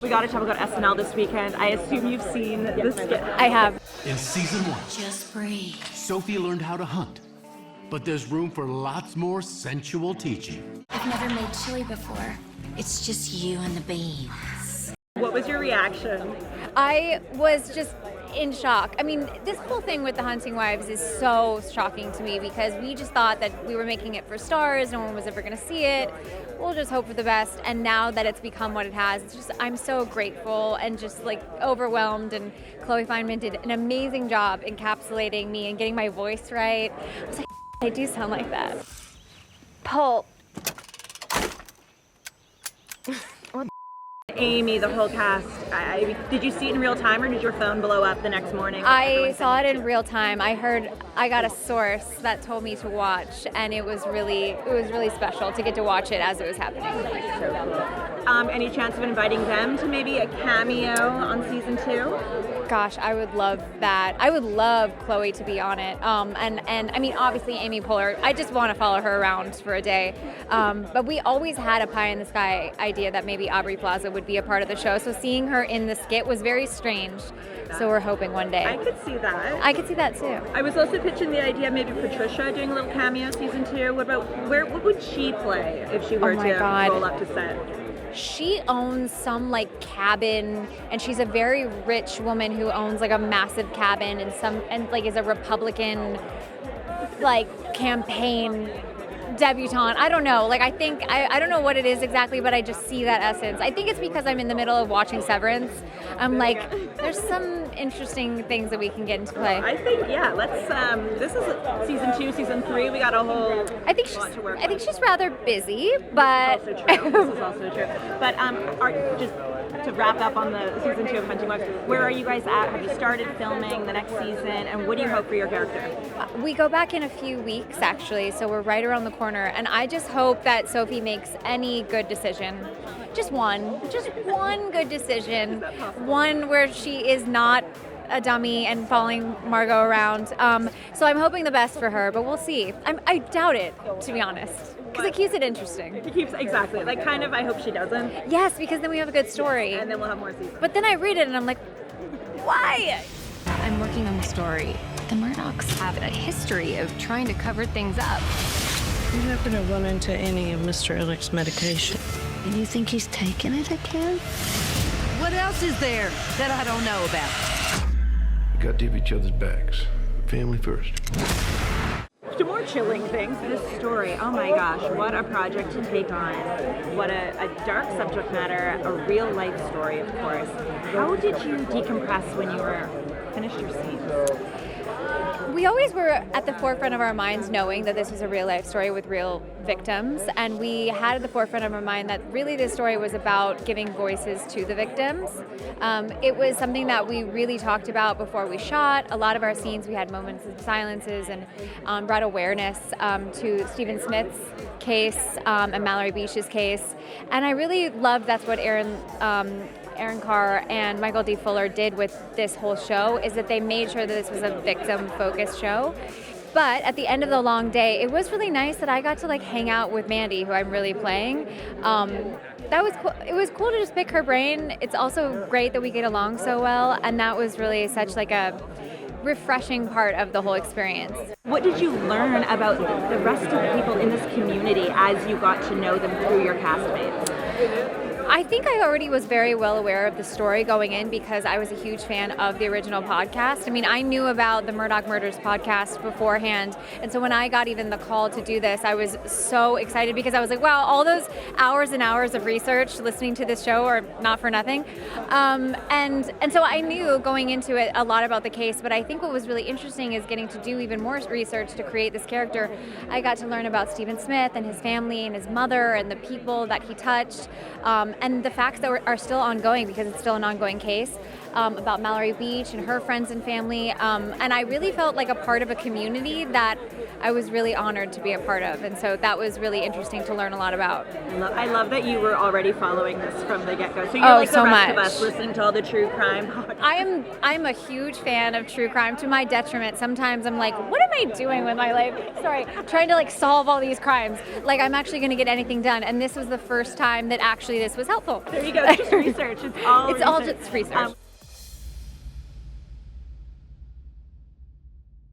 We got to talk about SNL this weekend. I assume you've seen the skit. I have. In season 1, Just breathe. Sophie learned how to hunt, but there's room for lots more sensual teaching. I've never made chili before. It's just you and the beans. What was your reaction? I was just in shock. I mean, this whole thing with the Hunting Wives is so shocking to me because we just thought that we were making it for stars. No one was ever going to see it. We'll just hope for the best. And now that it's become what it has, it's just, I'm so grateful and just like overwhelmed. And Chloe Fineman did an amazing job encapsulating me and getting my voice right. I was like, I do sound like that. Pulp. Amy, the whole cast. Did you see it in real time or did your phone blow up the next morning? I saw it in real time. I got a source that told me to watch, and it was really special to get to watch it as it was happening. So cool. Any chance of inviting them to maybe a cameo on season 2? Gosh, I would love that. I would love Chloe to be on it. And I mean, obviously Amy Poehler, I just want to follow her around for a day. But we always had a pie in the sky idea that maybe Aubrey Plaza would be a part of the show. So seeing her in the skit was very strange. So we're hoping one day. I could see that. I could see that too. I was also pitching the idea of maybe Patricia doing a little cameo season 2. What would she play if she were to roll up to set? She owns some like cabin, and she's a very rich woman who owns like a massive cabin and like is a Republican like campaign debutante. I don't know. Like I think I don't know what it is exactly, but I just see that essence. I think it's because I'm in the middle of watching Severance. I'm like, there's some interesting things that we can get into play. I think let's this is season 2, season 3. We got a whole lot to work I think on. she's rather busy, but This is also true. But just to wrap up on the season 2 of Hunting Wives, where are you guys at? Have you started filming the next season, and what do you hope for your character? we go back in a few weeks actually, so we're right around the corner, and I just hope that Sophie makes any good decision. Just one good decision, one where she is not a dummy and following Margot around. So I'm hoping the best for her, but we'll see. I doubt it, to be honest, because it keeps it interesting. Exactly. Like, kind of, I hope she doesn't. Yes, because then we have a good story. And then we'll have more seasons. But then I read it and I'm like, why? I'm working on the story. The Murdaughs have a history of trying to cover things up. You happen to run into any of Mr. Ellick's medication? And you think he's taking it again? What else is there that I don't know about? You got to have each other's backs. Family first. To more chilling things, this story, oh my gosh, what a project to take on. What a dark subject matter, a real life story, of course. How did you decompress when you were finished your scenes? We always were at the forefront of our minds knowing that this was a real life story with real victims, and we had at the forefront of our mind that really this story was about giving voices to the victims. It was something that we really talked about before we shot. A lot of our scenes we had moments of silences and brought awareness to Stephen Smith's case and Mallory Beach's case, and I really loved that's what Aaron Carr and Michael D. Fuller did with this whole show, is that they made sure that this was a victim-focused show. But at the end of the long day, it was really nice that I got to like hang out with Mandy, who I'm really playing. That was cool. It was cool to just pick her brain. It's also great that we get along so well, and that was really such like a refreshing part of the whole experience. What did you learn about the rest of the people in this community as you got to know them through your castmates? I think I already was very well aware of the story going in because I was a huge fan of the original podcast. I mean, I knew about the Murdaugh Murders podcast beforehand, and so when I got even the call to do this, I was so excited because I was like, wow, all those hours and hours of research listening to this show are not for nothing. And so I knew going into it a lot about the case, but I think what was really interesting is getting to do even more research to create this character. I got to learn about Stephen Smith and his family and his mother and the people that he touched. And the facts that are still ongoing because it's still an ongoing case about Mallory Beach and her friends and family. And I really felt like a part of a community that I was really honored to be a part of. And so that was really interesting to learn a lot about. I love that you were already following this from the get-go. So you're Oh, like the so rest of much. us, listening to all the true crime podcasts. I'm a huge fan of true crime, to my detriment. Sometimes I'm like, what am I doing with my life? Sorry, trying to like solve all these crimes. Like I'm actually going to get anything done. And this was the first time that actually this was helpful. There you go. It's just research. It's all It's all just research.